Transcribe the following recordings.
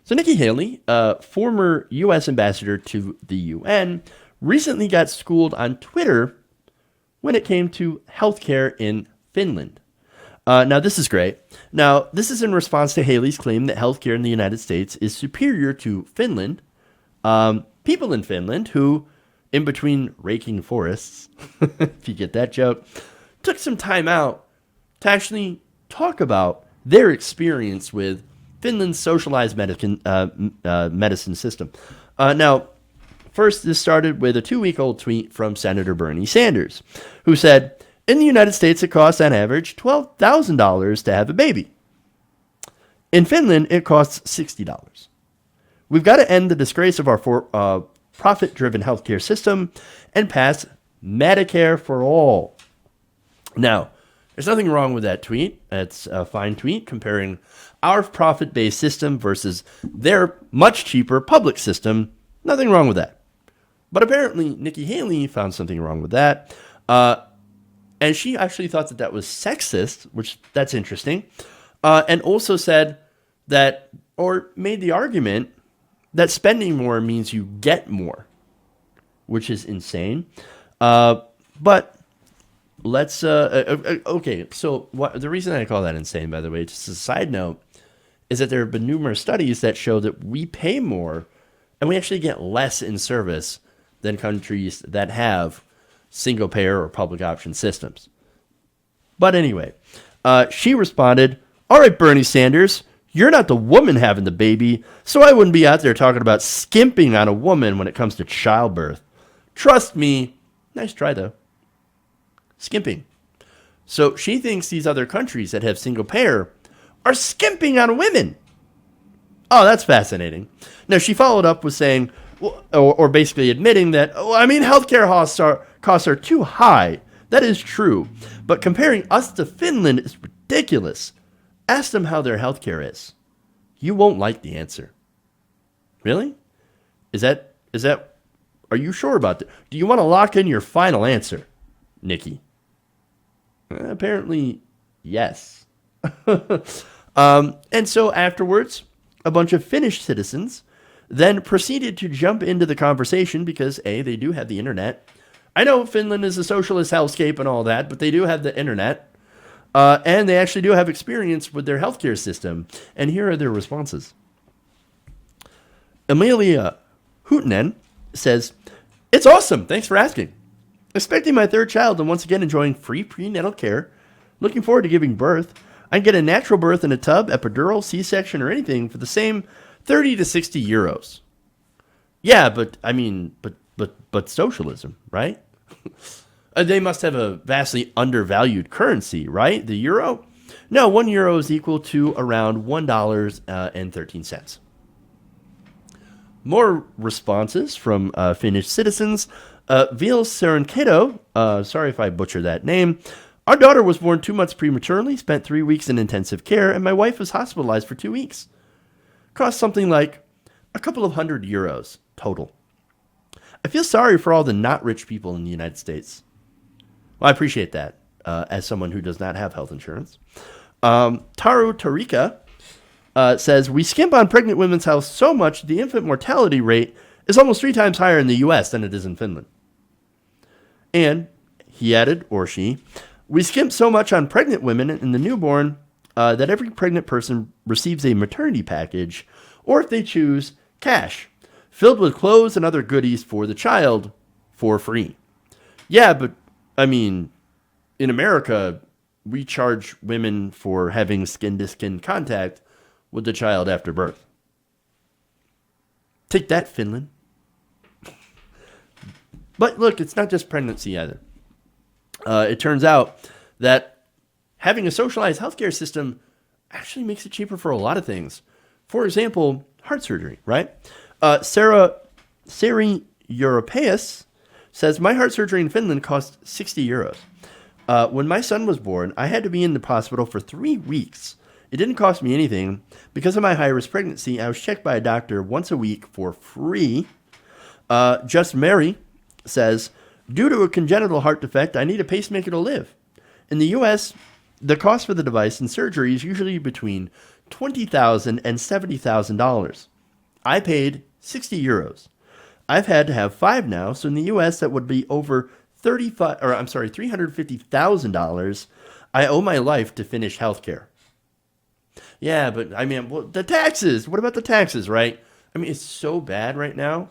So Nikki Haley, former U.S. ambassador to the UN, recently got schooled on Twitter when it came to healthcare in Finland. Now, this is great. Now, this is in response to Haley's claim that healthcare in the United States is superior to Finland. People in Finland who, in between raking forests, if you get that joke, took some time out to actually talk about their experience with Finland's socialized medicine system. Now, first, this started with a 2-week-old tweet from Senator Bernie Sanders, who said, in the United States, it costs on average $12,000 to have a baby. In Finland, it costs $60. We've got to end the disgrace of our profit-driven healthcare system and pass Medicare for all. Now, there's nothing wrong with that tweet. It's a fine tweet comparing our profit-based system versus their much cheaper public system. Nothing wrong with that. But apparently, Nikki Haley found something wrong with that. And she actually thought that that was sexist, which that's interesting. And also said that, or made the argument that spending more means you get more, which is insane. But let's, okay, so the reason I call that insane, by the way, just as a side note, is that there have been numerous studies that show that we pay more and we actually get less in service than countries that have single-payer or public option systems. But anyway, she responded, all right, Bernie Sanders, you're not the woman having the baby, so I wouldn't be out there talking about skimping on a woman when it comes to childbirth. Trust me. Nice try, though. Skimping. So she thinks these other countries that have single-payer are skimping on women. Oh, that's fascinating. Now, she followed up with saying, or basically admitting that, healthcare costs are too high. That is true. But comparing us to Finland is ridiculous. Ask them how their healthcare is. You won't like the answer. Really? Is that, are you sure about that? Do you want to lock in your final answer, Nikki? Apparently, yes. And so afterwards, a bunch of Finnish citizens then proceeded to jump into the conversation because, A, they do have the internet. I know Finland is a socialist hellscape and all that, but they do have the internet. And they actually do have experience with their healthcare system. And here are their responses. Amelia Hootinen says, it's awesome. Thanks for asking. Expecting my third child and once again enjoying free prenatal care. Looking forward to giving birth. I can get a natural birth in a tub, epidural, C-section, or anything for the same 30 to 60 euros. Yeah, but socialism, right? They must have a vastly undervalued currency, right? The euro? No, 1 euro is equal to around $1.13. More responses from Finnish citizens. Vil Serenketo, sorry if I butcher that name. Our daughter was born 2 months prematurely, spent 3 weeks in intensive care, and my wife was hospitalized for 2 weeks. Cost something like a couple of €100 total. I feel sorry for all the not rich people in the United States. Well, I appreciate that as someone who does not have health insurance. Taru Tarika says, we skimp on pregnant women's health so much the infant mortality rate is almost 3 times higher in the U.S. than it is in Finland. And he added, or she, we skimp so much on pregnant women and the newborn that every pregnant person receives a maternity package, or if they choose, cash, filled with clothes and other goodies for the child for free. Yeah, but, in America, we charge women for having skin-to-skin contact with the child after birth. Take that, Finland. But look, it's not just pregnancy either. It turns out that having a socialized healthcare system actually makes it cheaper for a lot of things. For example, heart surgery, right? Sari Europaeus says, my heart surgery in Finland cost 60 euros. When my son was born, I had to be in the hospital for 3 weeks. It didn't cost me anything. Because of my high-risk pregnancy, I was checked by a doctor once a week for free. Just Mary says, due to a congenital heart defect, I need a pacemaker to live. In the U.S., the cost for the device and surgery is usually between $20,000 and $70,000. I paid 60 euros. I've had to have 5 now, so in the US that would be over $350,000 I owe my life to finish healthcare. Yeah, but I mean, well, the taxes. What about the taxes, right? I mean, it's so bad right now.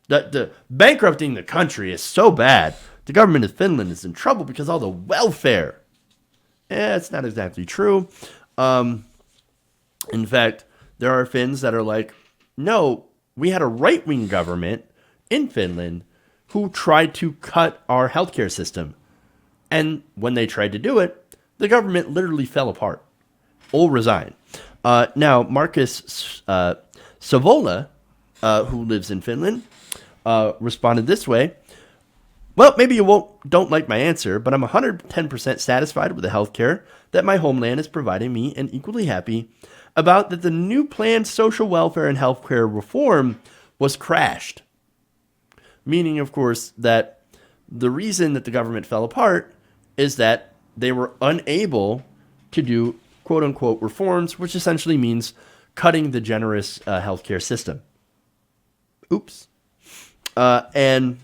The bankrupting the country is so bad. The government of Finland is in trouble because all the welfare. It's not exactly true. In fact, there are Finns that are like, no, we had a right-wing government in Finland who tried to cut our healthcare system. And when they tried to do it, the government literally fell apart. All resigned. Now, Marcus Savola, who lives in Finland, responded this way. Well, maybe you don't like my answer, but I'm 110% satisfied with the healthcare that my homeland is providing me and equally happy about that the new planned social welfare and healthcare reform was crashed. Meaning, of course, that the reason that the government fell apart is that they were unable to do quote-unquote reforms, which essentially means cutting the generous healthcare system. Oops. And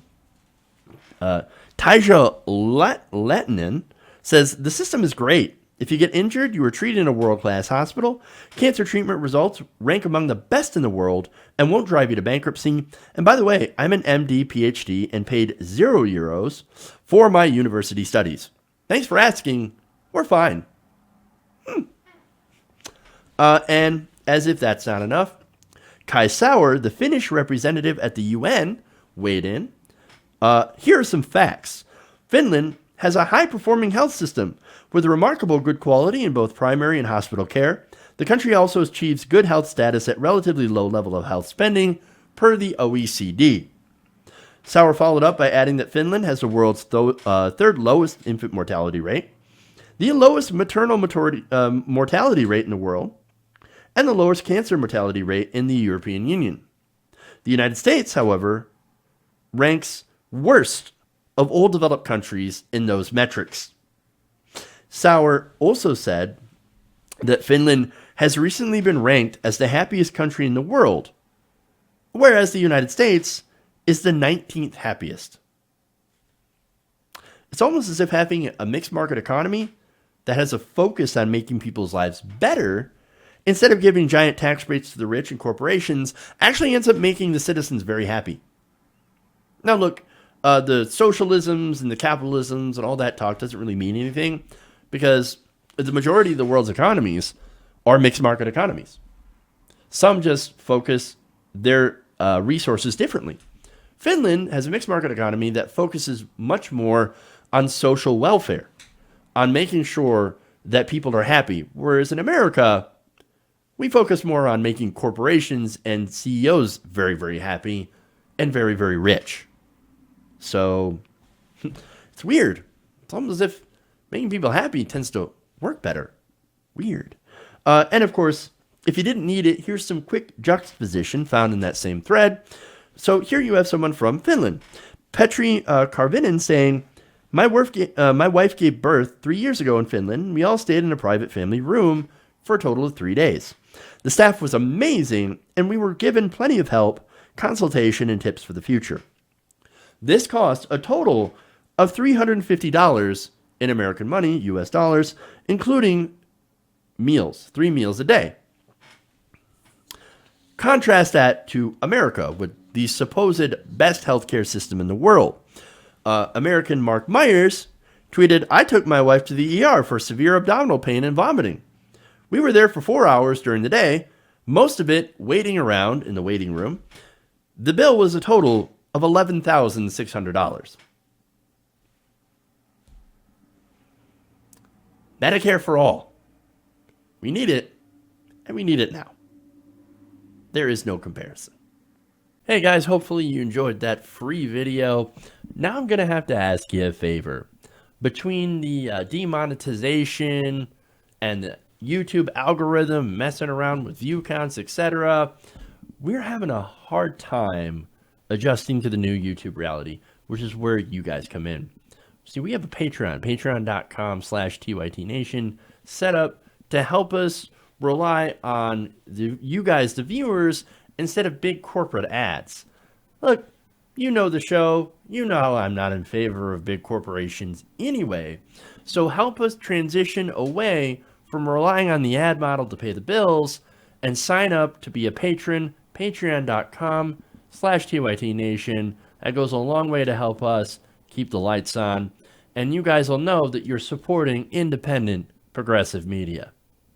Taija Lettinen says, the system is great. If you get injured, you are treated in a world-class hospital. Cancer treatment results rank among the best in the world and won't drive you to bankruptcy. And by the way, I'm an MD, PhD, and paid €0 for my university studies. Thanks for asking. We're fine. And as if that's not enough, Kai Sauer, the Finnish representative at the UN, weighed in. Here are some facts. Finland has a high-performing health system with a remarkable good quality in both primary and hospital care. The country also achieves good health status at relatively low level of health spending per the OECD. Sauer followed up by adding that Finland has the world's third lowest infant mortality rate, the lowest maternal mortality rate in the world, and the lowest cancer mortality rate in the European Union. The United States, however, ranks worst of all developed countries in those metrics. Sauer also said that Finland has recently been ranked as the happiest country in the world, whereas the United States is the 19th happiest. It's almost as if having a mixed market economy that has a focus on making people's lives better instead of giving giant tax rates to the rich and corporations actually ends up making the citizens very happy. Now look, the socialisms and the capitalisms and all that talk doesn't really mean anything because the majority of the world's economies are mixed market economies. Some just focus their resources differently. Finland has a mixed market economy that focuses much more on social welfare, on making sure that people are happy, whereas in America, we focus more on making corporations and CEOs very, very happy and very, very rich. So it's weird. It's almost as if making people happy tends to work better. Weird. And of course, if you didn't need it, here's some quick juxtaposition found in that same thread. So here you have someone from Finland, Petri Karvinen, saying, my wife gave birth 3 years ago in Finland. We all stayed in a private family room for a total of 3 days. The staff was amazing, and we were given plenty of help, consultation, and tips for the future. This cost a total of $350 in American money, US dollars, including meals, 3 meals a day. Contrast that to America with the supposed best healthcare system in the world. American Mark Myers tweeted, I took my wife to the ER for severe abdominal pain and vomiting. We were there for 4 hours during the day, most of it waiting around in the waiting room. The bill was a total of $11,600. Medicare for all. We need it, and we need it now. There is no comparison. Hey guys, hopefully you enjoyed that free video. Now I'm going to have to ask you a favor. Between the demonetization and the YouTube algorithm messing around with view counts, etc., we're having a hard time adjusting to the new YouTube reality, which is where you guys come in. See, we have a Patreon, patreon.com/TYTNation, set up to help us rely on you guys, the viewers, instead of big corporate ads. Look, you know the show. You know I'm not in favor of big corporations anyway. So help us transition away from relying on the ad model to pay the bills and sign up to be a patron, patreon.com/TYTNation. That goes a long way to help us keep the lights on. And you guys will know that you're supporting independent progressive media.